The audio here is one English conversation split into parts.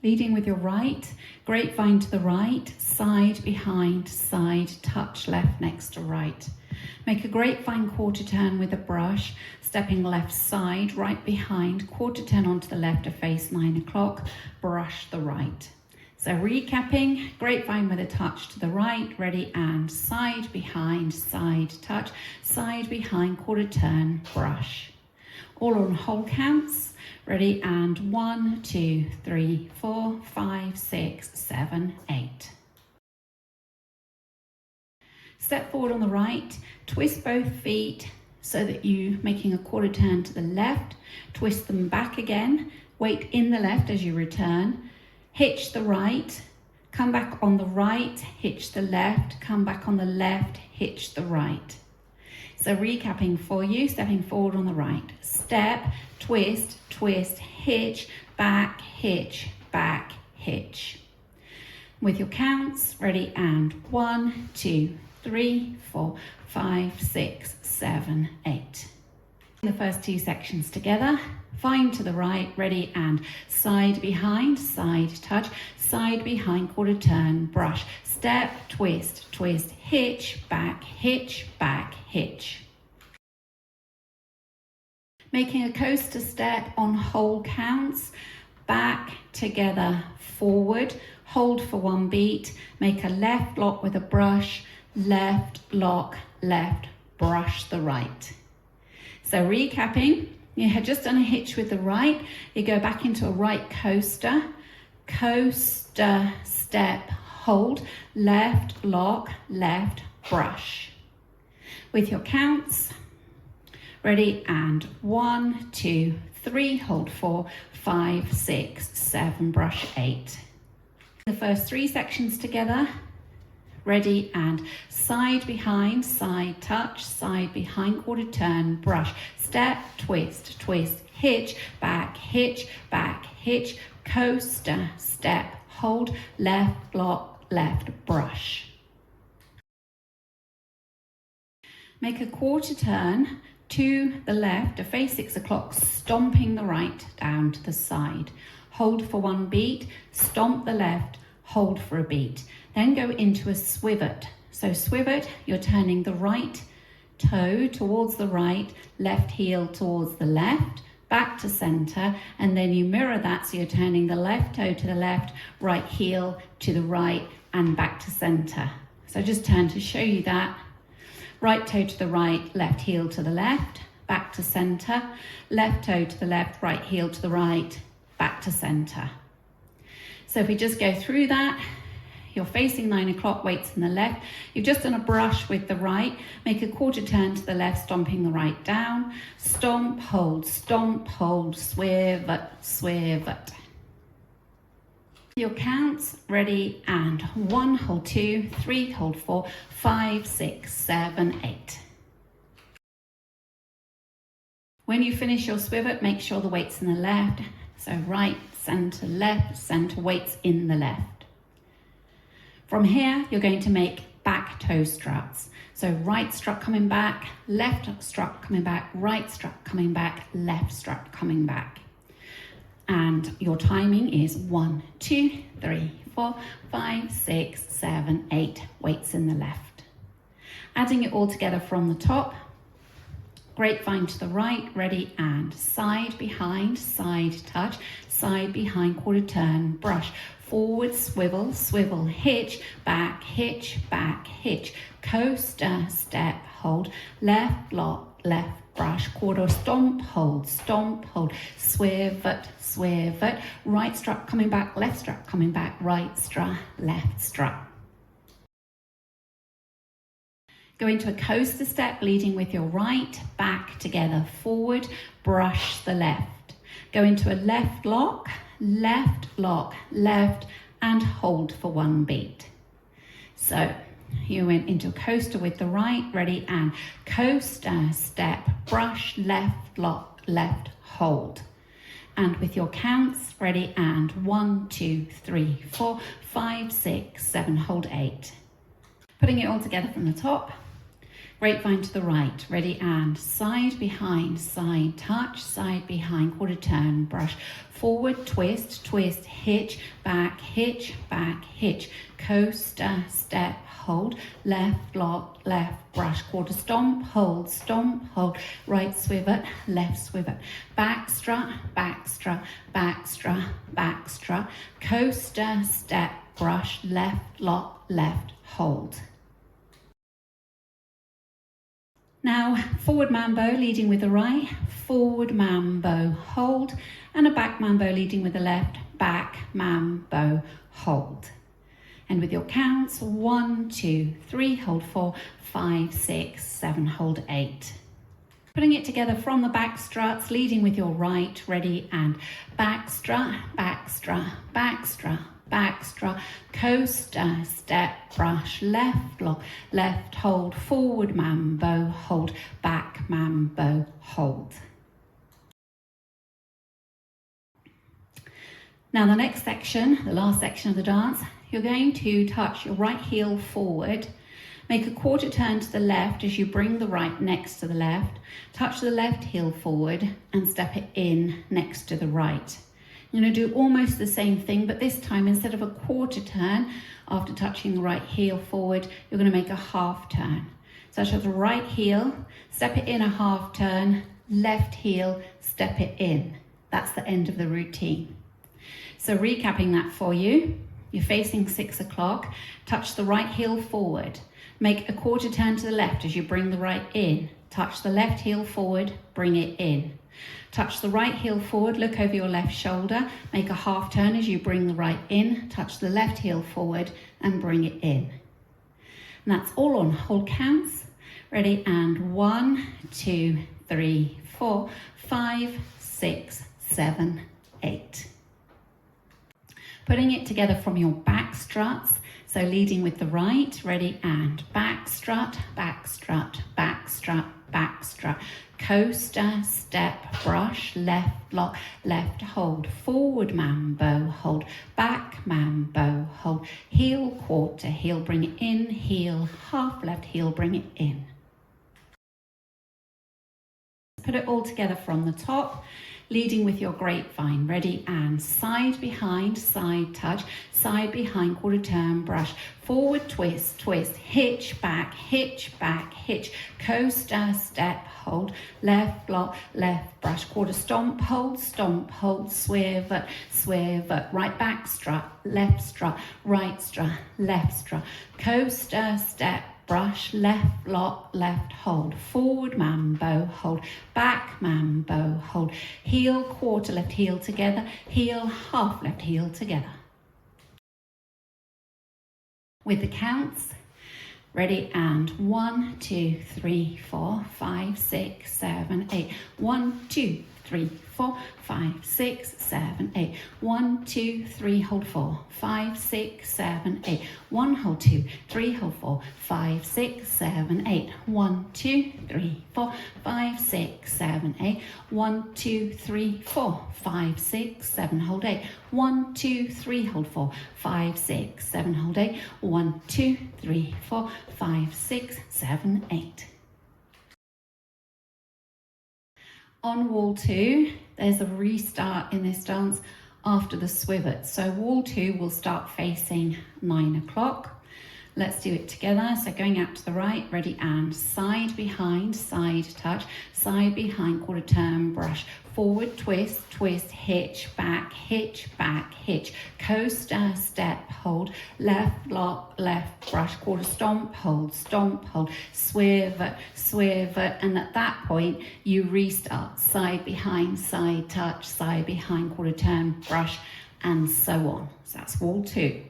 Leading with your right, grapevine to the right, side, behind, side, touch left next to right. Make a grapevine quarter turn with a brush, stepping left side, right behind, quarter turn onto the left to face 9 o'clock, brush the right. So recapping, grapevine with a touch to the right, ready, and side, behind, side, touch, side, behind, quarter turn, brush. All on whole counts, ready, and 1, 2, 3, 4, 5, 6, 7, 8. Step forward on the right, twist both feet so that you're making a quarter turn to the left, twist them back again, weight in the left as you return, hitch the right, come back on the right, hitch the left, come back on the left, hitch the right. So recapping for you, stepping forward on the right, step, twist, twist, hitch, back, hitch, back, hitch. With your counts, ready, and 1, 2, 3, 4, 5, 6, 7, 8. The first two sections together, find to the right, ready, and side, behind, side, touch, side, behind, quarter turn, brush, step, twist, twist, hitch, back, hitch, back, hitch. Making a coaster step on whole counts, back, together, forward, hold for 1 beat, make a left lock with a brush, left lock, left, brush the right. So recapping, you had just done a hitch with the right, you go back into a right coaster, coaster, step, hold, left lock, left, brush. With your counts, ready, and 1, 2, 3, hold 4, 5, 6, 7, brush 8. The first 3 sections together, ready, and side, behind, side, touch, side, behind, quarter turn, brush, step, twist, twist, hitch, back, hitch, coaster, step, hold, left lock, left, brush. Make a quarter turn to the left to face 6 o'clock, stomping the right down to the side. Hold for 1 beat, stomp the left, hold for a beat. Then go into a swivot. So swivot, you're turning the right toe towards the right, left heel towards the left, back to center, and then you mirror that, so you're turning the left toe to the left, right heel to the right, and back to center. So just turn to show you that. Right toe to the right, left heel to the left, back to center, left toe to the left, right heel to the right, back to center. So if we just go through that, you're facing 9 o'clock, weights in the left. You've just done a brush with the right. Make a quarter turn to the left, stomping the right down. Stomp, hold, swivot, swivot. Your counts, ready, and 1, hold 2, 3, hold 4, 5, 6, 7, 8. When you finish your swivot, make sure the weight's in the left. So right, center, weights in the left. From here, you're going to make back toe struts. So right strut coming back, left strut coming back, right strut coming back, left strut coming back. And your timing is 1, 2, 3, 4, 5, 6, 7, 8, weights in the left. Adding it all together from the top, grapevine to the right, ready, and side, behind, side, touch, side, behind, quarter turn, brush, forward, swivel, swivel, hitch, back, hitch, coaster, step, hold, left lock, left, brush, quarter, stomp, hold, swivot, swivot, right strut coming back, left strut coming back, right strut, left strut. Go into a coaster step, leading with your right, back together, forward, brush the left. Go into a left lock, left, and hold for 1 beat. So you went into a coaster with the right, ready, and coaster, step, brush, left, lock, left, hold. And with your counts, ready, and 1, 2, 3, 4, 5, 6, 7, hold 8. Putting it all together from the top, Grapevine to the right, ready and side, behind, side, touch, side, behind, quarter turn, brush, forward, twist, twist, hitch, back, hitch, coaster, step, hold, left, lock, left, brush, quarter stomp, hold, right swivot, left swivot, back strut, back strut, back strut, back strut, coaster, step, brush, left, lock, left, hold. Now, forward mambo leading with the right, forward mambo, hold, and a back mambo leading with the left, back mambo, hold. And with your counts, 1, 2, 3, hold 4, 5, 6, 7, hold 8. Putting it together from the back struts, leading with your right, ready, and back strut, back strut, back strut, back strut, coaster, step, brush, left lock, left hold, forward mambo, hold, back mambo, hold. Now the next section, the last section of the dance, you're going to touch your right heel forward, make a quarter turn to the left as you bring the right next to the left, touch the left heel forward and step it in next to the right. You're going to do almost the same thing, but this time instead of a quarter turn, after touching the right heel forward, you're going to make a half turn. So touch the right heel, step it in a half turn, left heel, step it in. That's the end of the routine. So recapping that for you, you're facing 6 o'clock, touch the right heel forward, make a quarter turn to the left as you bring the right in, touch the left heel forward, bring it in. Touch the right heel forward, look over your left shoulder, make a half turn as you bring the right in, touch the left heel forward and bring it in. And that's all on hold counts. Ready, and 1, 2, 3, 4, 5, 6, 7, 8. Putting it together from your back struts, so leading with the right, ready, and back strut, back strut, back strut, back strut, coaster, step, brush, left lock, left hold, forward mambo, hold, back mambo, hold, heel, quarter, heel, bring it in, heel, half left heel, bring it in. Put it all together from the top, leading with your grapevine, ready, and side behind, side touch, side behind, quarter turn, brush, forward twist, twist, hitch, back, coaster, step, hold, left lock, left brush, quarter stomp, hold, swivot, swivot, right back strut, right strut, left strut, coaster, step, brush, left lock, left hold, forward mambo, hold, back mambo, hold, heel, quarter, left heel together, heel, half left heel together. With the counts, ready, and 1, 2, 3, 4, 5, 6, 7, 8. 1, 2, 3, 4, 5, 6, 7, 8. 1, 2, 3, hold 4, 5, 6, 7, 8. 1, hold 2, 3, hold 4, 5, 6, 7, 8. 1, 2, 3, 4, 5, 6, 7, 8. 1, 2, 3, 4, 5, 6, 7, hold 8. 1, 2, 3, hold 4, 5, 6, 7, hold 8. 1, 2, 3, 4, 5, 6, 7, 8. On wall 2, there's a restart in this dance after the swivot. So wall 2 will start facing 9 o'clock. Let's do it together. So going out to the right, ready, and side behind, side touch, side behind, quarter turn, brush, forward twist, twist, hitch, back, coaster, step, hold, left lock, left brush, quarter stomp, hold, swivot, swivot, and at that point you restart, side behind, side touch, side behind, quarter turn, brush, and so on. So that's wall 2.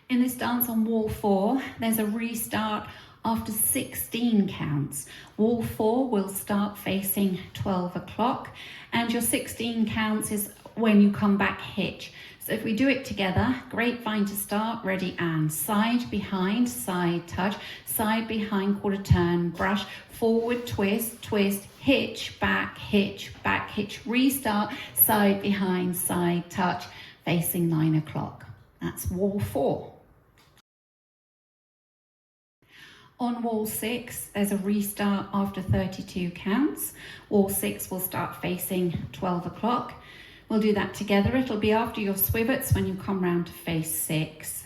In this dance on wall 4, there's a restart after 16 counts. Wall 4 will start facing 12 o'clock, and your 16 counts is when you come back hitch. So if we do it together, grapevine to start, ready, and side behind, side touch, side behind, quarter turn, brush, forward twist, twist, hitch, back, restart, side behind, side touch, facing 9 o'clock. That's wall 4. On wall 6, there's a restart after 32 counts. Wall 6 will start facing 12 o'clock. We'll do that together. It'll be after your swivettes when you come round to face 6.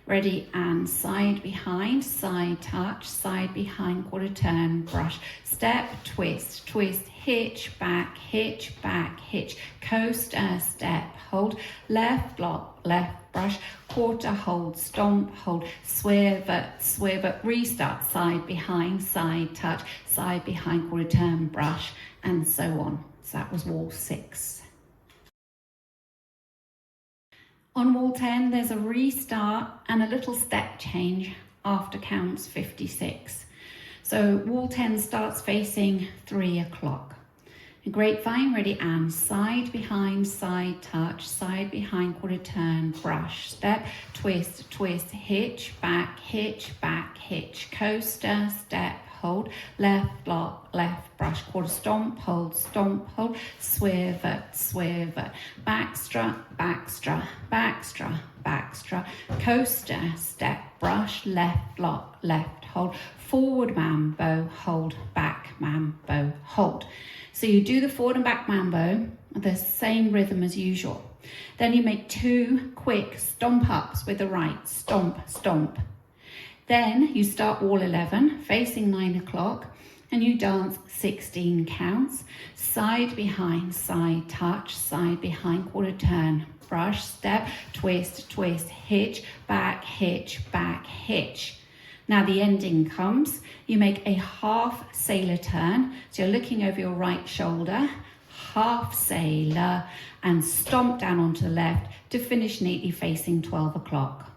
Ready, and side behind, side touch, side behind, quarter turn, brush, step, twist, twist, hitch, back, hitch, coaster, step, hold, left block, left brush, quarter hold, stomp, hold, swivet, restart, side behind, side touch, side behind, quarter turn, brush, and so on. So that was wall 6. On wall 10, there's a restart and a little step change after counts 56. So wall 10 starts facing 3 o'clock. Grapevine, ready, and side behind, side touch, side behind, quarter turn, brush, step, twist, twist, hitch, back, coaster, step, hold, left block, left brush, quarter stomp, hold, swivet, backstra, coaster, step, brush, left block, left hold, forward mambo, hold, back mambo, hold. So you do the forward and back mambo, the same rhythm as usual. Then you make 2 quick stomp ups with the right, stomp, stomp. Then you start wall 11, facing 9 o'clock, and you dance 16 counts, side behind, side touch, side behind, quarter turn, brush, step, twist, twist, hitch, back, hitch. Now the ending comes, you make a half sailor turn, so you're looking over your right shoulder, half sailor, and stomp down onto the left to finish neatly facing 12 o'clock.